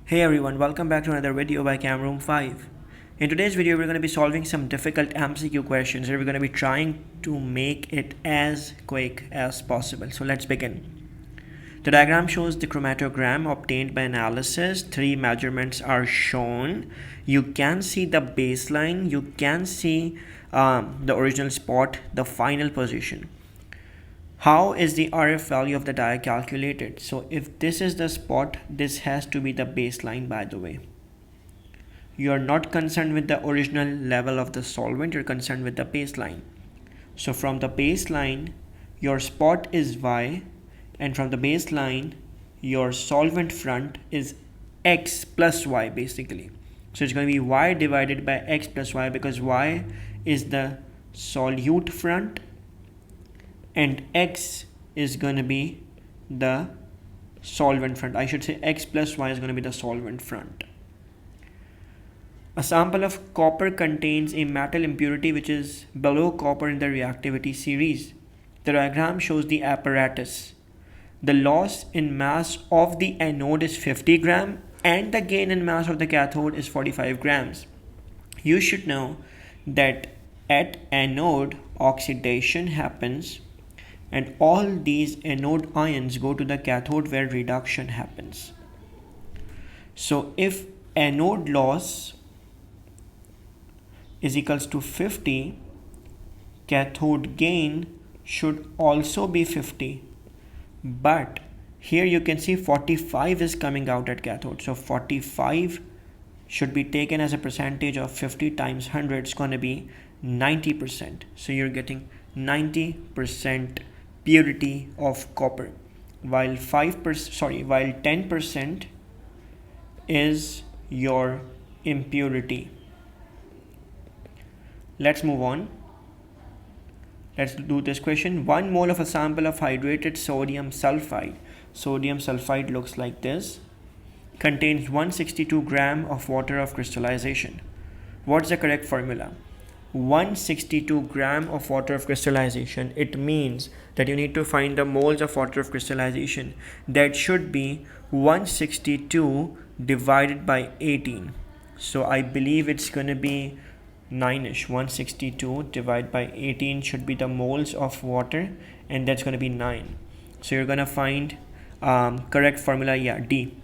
Hey everyone, welcome back to another video by Camroom 5. In today's video, we're going to be solving some difficult MCQ questions and we're going to be trying to make it as quick as possible. So let's begin. The diagram shows the chromatogram obtained by analysis. Three measurements are shown. You can see the baseline, you can see the original spot, the final position. How is the RF value of the dye calculated? So if this is the spot, this has to be the baseline, by the way. You are not concerned with the original level of the solvent, you're concerned with the baseline. So from the baseline, your spot is Y, and from the baseline, your solvent front is X plus Y basically. So it's going to be Y divided by X plus Y because Y is the solute front and X is going to be the solvent front. I should say X plus Y is going to be the solvent front. A sample of copper contains a metal impurity which is below copper in the reactivity series. The diagram shows the apparatus. The loss in mass of the anode is 50 gram and the gain in mass of the cathode is 45 grams. You should know that at anode oxidation happens and all these anode ions go to the cathode where reduction happens. So if anode loss is equals to 50, cathode gain should also be 50. But here you can see 45 is coming out at cathode. So 45 should be taken as a percentage of 50 times 100. It's going to be 90%. So you're getting 90% purity of copper, while 10% is your impurity. Let's move on. Let's do this question. 1 mole of a sample of hydrated sodium sulfide. Sodium sulfide looks like this. Contains 162 gram of water of crystallization. What's the correct formula? 162 gram of water of crystallization. It means that you need to find the moles of water of crystallization. That should be 162 divided by 18. So I believe it's going to be 9ish. 162 divided by 18 should be the moles of water, and that's going to be 9. So you're going to find correct formula, D,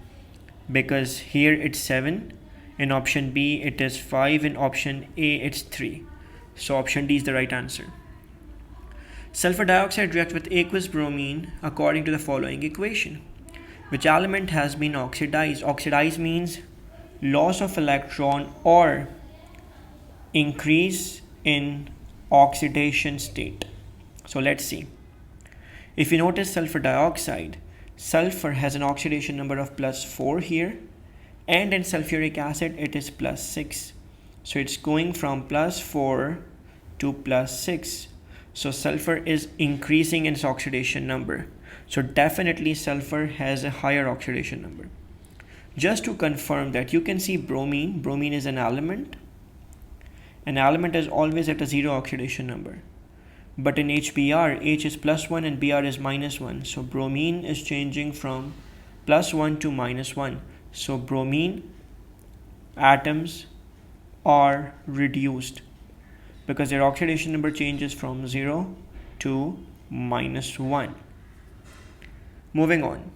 because here it's 7, in option B it is 5, in option A it's 3. So option D is the right answer. Sulfur dioxide reacts with aqueous bromine according to the following equation. Which element has been oxidized? Oxidize means loss of electron or increase in oxidation state. So let's see. If you notice sulfur dioxide, sulfur has an oxidation number of +4 here, and in sulfuric acid it is +6. So it's going from +4 to +6. So sulfur is increasing in its oxidation number. So definitely sulfur has a higher oxidation number. Just to confirm that, you can see bromine. Bromine is an element. An element is always at a 0 oxidation number. But in HBr, H is +1 and Br is -1. So bromine is changing from +1 to -1. So bromine atoms are reduced because their oxidation number changes from 0 to -1. Moving on.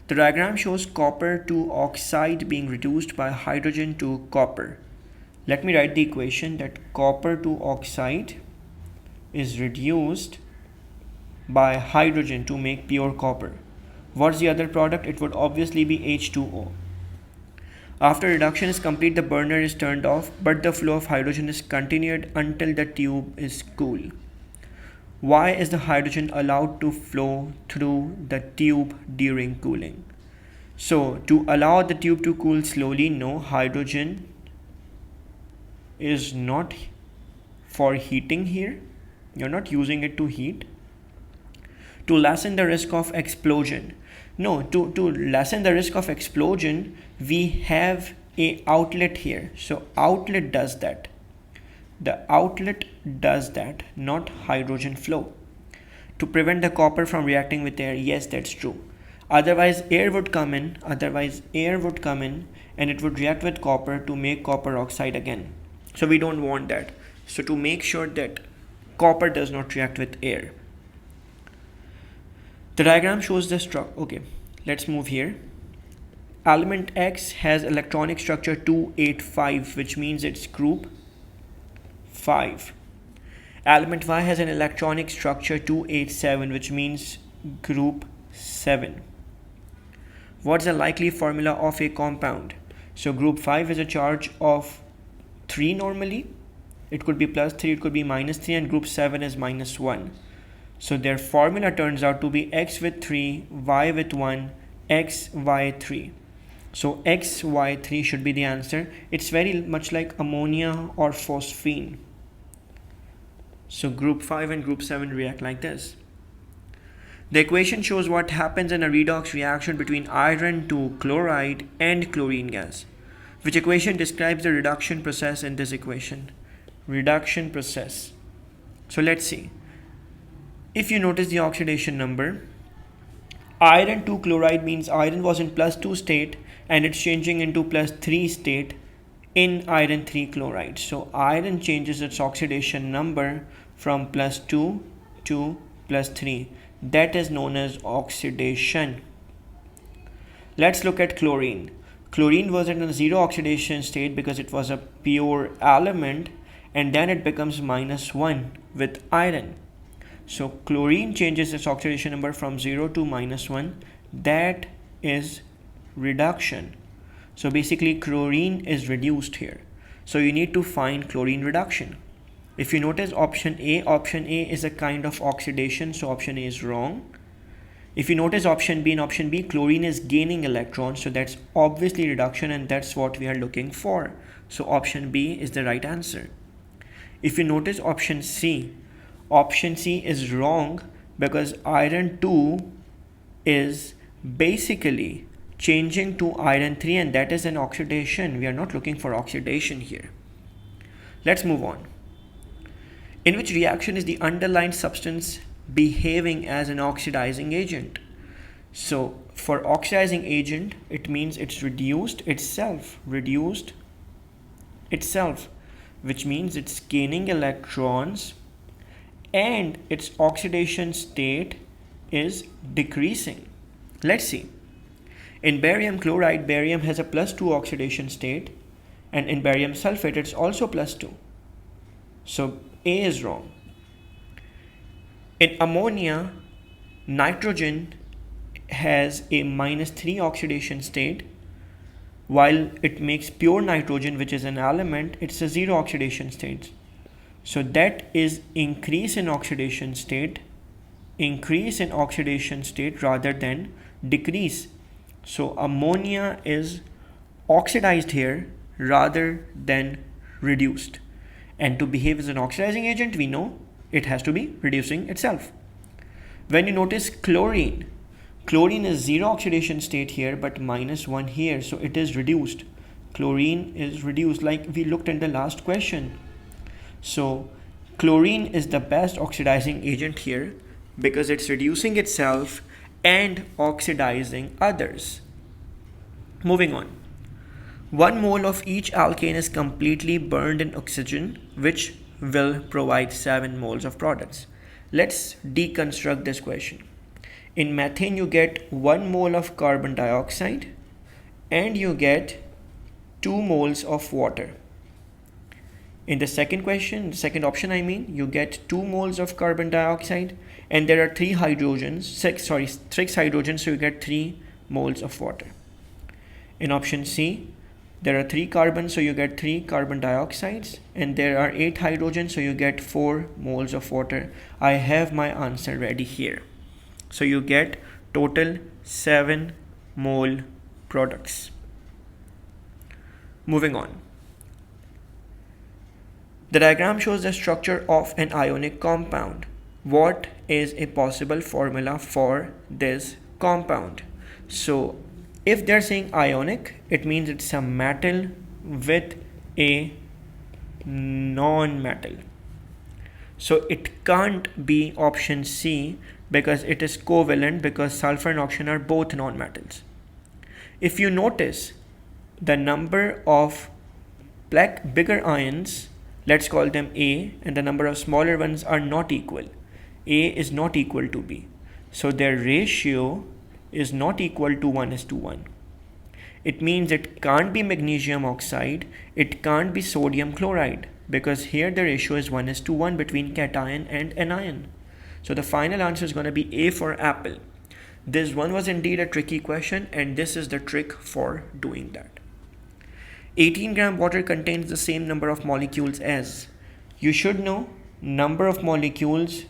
The diagram shows copper to oxide being reduced by hydrogen to copper. Let me write the equation that copper to oxide is reduced by hydrogen to make pure copper. What's the other product? It would obviously be H2O. After reduction is complete, the burner is turned off, but the flow of hydrogen is continued until the tube is cool. Why is the hydrogen allowed to flow through the tube during cooling? So to allow the tube to cool slowly, no, hydrogen is not for heating here. You're not using it to heat. To lessen the risk of explosion. No, to lessen the risk of explosion, we have a outlet here. So outlet does that. The outlet does that, not hydrogen flow. To prevent the copper from reacting with air, yes, that's true. Otherwise air would come in, and it would react with copper to make copper oxide again. So we don't want that. So to make sure that copper does not react with air, the diagram shows the structure. Okay, let's move here. Element X has electronic structure 285, which means it's group 5. Element Y has an electronic structure 287, which means group 7. What's the likely formula of a compound? So group 5 is a charge of 3 normally. It could be plus 3, it could be minus 3, and group 7 is minus 1. So their formula turns out to be X with 3, Y with 1, XY3. So XY3 should be the answer. It's very much like ammonia or phosphine. So group 5 and group 7 react like this. The equation shows what happens in a redox reaction between iron to chloride and chlorine gas. Which equation describes the reduction process in this equation? Reduction process. So let's see. If you notice the oxidation number, iron 2 chloride means iron was in plus 2 state and it's changing into plus 3 state in iron 3 chloride. So iron changes its oxidation number from plus 2 to plus 3. That is known as oxidation. Let's look at chlorine. Chlorine was in a zero oxidation state because it was a pure element, and then it becomes minus 1 with iron. So chlorine changes its oxidation number from 0 to minus 1. That is reduction. So basically chlorine is reduced here. So you need to find chlorine reduction. If you notice option A is a kind of oxidation, so option A is wrong. If you notice option B, in option B chlorine is gaining electrons, so that's obviously reduction, and that's what we are looking for. So option B is the right answer. If you notice option C is wrong because iron 2 is basically changing to iron 3, and that is an oxidation. We are not looking for oxidation here. Let's move on. In which reaction is the underlying substance behaving as an oxidizing agent? So for oxidizing agent, it means it's reduced itself, which means it's gaining electrons and its oxidation state is decreasing. Let's see. In barium chloride, barium has a plus 2 oxidation state, and in barium sulfate it's also plus 2. So A is wrong. In ammonia, nitrogen has a minus 3 oxidation state, while it makes pure nitrogen, which is an element, it's a 0 oxidation state. So that is increase in oxidation state rather than decrease. So ammonia is oxidized here rather than reduced. And to behave as an oxidizing agent, we know it has to be reducing itself. When you notice chlorine is 0 oxidation state here but minus 1 here, so it is reduced. Chlorine is reduced like we looked at the last question. So chlorine is the best oxidizing agent here because it's reducing itself and oxidizing others. Moving on. 1 mole of each alkane is completely burned in oxygen, which will provide 7 moles of products. Let's deconstruct this question. In methane, you get 1 mole of carbon dioxide and you get 2 moles of water. In the second question, the second option, you get 2 moles of carbon dioxide and there are 6 hydrogens, so you get 3 moles of water. In option C, there are 3 carbons, so you get 3 carbon dioxides, and there are 8 hydrogens, so you get 4 moles of water. I have my answer ready here. So you get total 7 mole products. Moving on. The diagram shows the structure of an ionic compound. What is a possible formula for this compound? So if they're saying ionic, it means it's a metal with a non-metal. So it can't be option C because it is covalent, because sulfur and oxygen are both nonmetals. If you notice, the number of bigger ions, let's call them A, and the number of smaller ones are not equal. A is not equal to B. So their ratio is not equal to 1:1. It means it can't be magnesium oxide, it can't be sodium chloride, because here the ratio is 1:1 between cation and anion. So the final answer is going to be A for apple. This one was indeed a tricky question, and this is the trick for doing that. 18-gram water contains the same number of molecules as. You should know number of molecules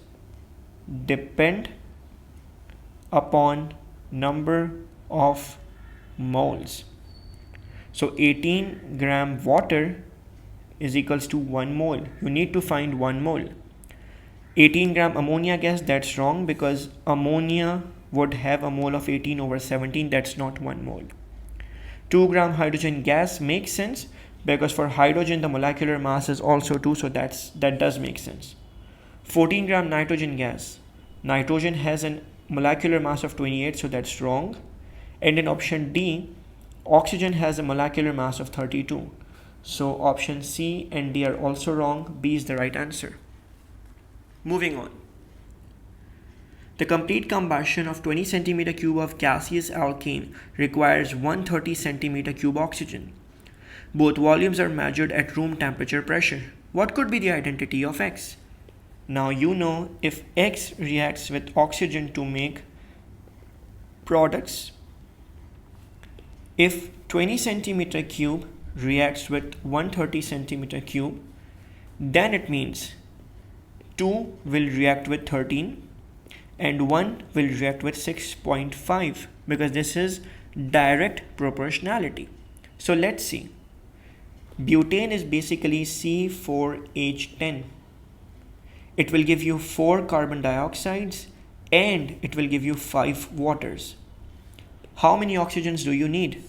depend upon number of moles. So 18-gram water is equals to 1 mole. You need to find 1 mole. 18-gram ammonia gas, that's wrong, because ammonia would have a mole of 18/17, that's not 1 mole. 2-gram hydrogen gas makes sense, because for hydrogen the molecular mass is also 2, so that does make sense. 14-gram nitrogen gas, nitrogen has a molecular mass of 28, so that's wrong. And in option D, oxygen has a molecular mass of 32. So option C and D are also wrong. B is the right answer. Moving on. The complete combustion of 20 centimeter cube of gaseous alkane requires 130 centimeter cube oxygen. Both volumes are measured at room temperature pressure. What could be the identity of X? Now you know if X reacts with oxygen to make products, if 20 centimeter cube reacts with 130 centimeter cube, then it means 2 will react with 13 and 1 will react with 6.5, because this is direct proportionality. So let's see. Butane is basically C4H10. It will give you 4 carbon dioxides and it will give you 5 waters. How many oxygens do you need?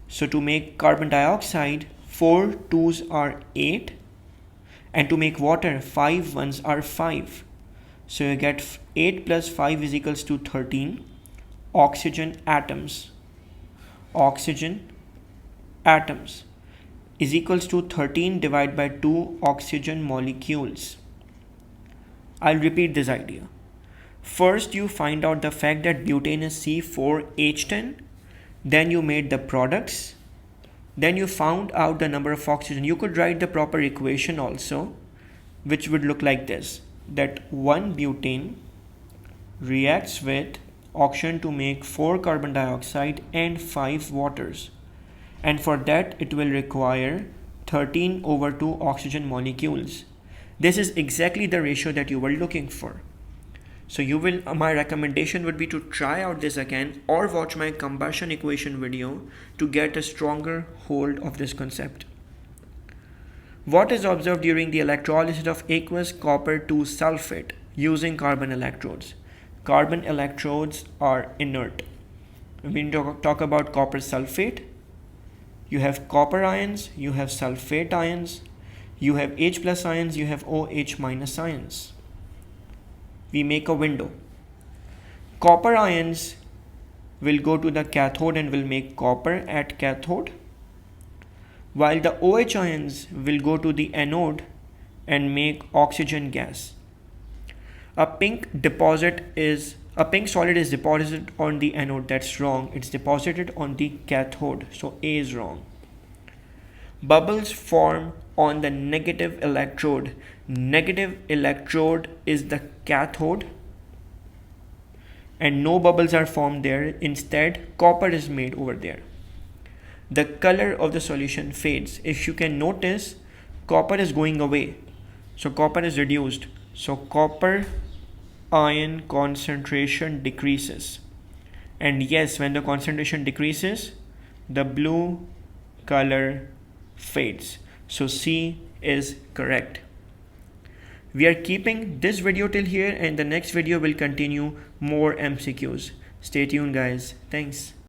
So to make carbon dioxide, 4 2s are 8, and to make water, 5 1s are 5. So you get 8 plus 5 is equals to 13 oxygen atoms. Oxygen atoms is equals to 13 divided by 2 oxygen molecules. I'll repeat this idea. First, you find out the fact that butane is C4H10. Then you made the products. Then you found out the number of oxygen. You could write the proper equation also, which would look like this. That 1 butane reacts with oxygen to make 4 carbon dioxide and 5 waters. And for that, it will require 13/2 oxygen molecules. This is exactly the ratio that you were looking for. So my recommendation would be to try out this again or watch my combustion equation video to get a stronger hold of this concept. What is observed during the electrolysis of aqueous copper to sulfate using carbon electrodes? Carbon electrodes are inert. When you talk about copper sulfate, you have copper ions, you have sulfate ions, you have H plus ions, you have OH minus ions. We make a window. Copper ions will go to the cathode and will make copper at cathode, while the OH ions will go to the anode and make oxygen gas. A pink solid is deposited on the anode. That's wrong. It's deposited on the cathode. So A is wrong. Bubbles form on the negative electrode. Negative electrode is the cathode and no bubbles are formed there. Instead, copper is made over there. The color of the solution fades. If you can notice, copper is going away. So copper is reduced. So copper ion concentration decreases. And yes, when the concentration decreases, the blue color fades. So C is correct. We are keeping this video till here, and the next video will continue more MCQs. Stay tuned guys. Thanks.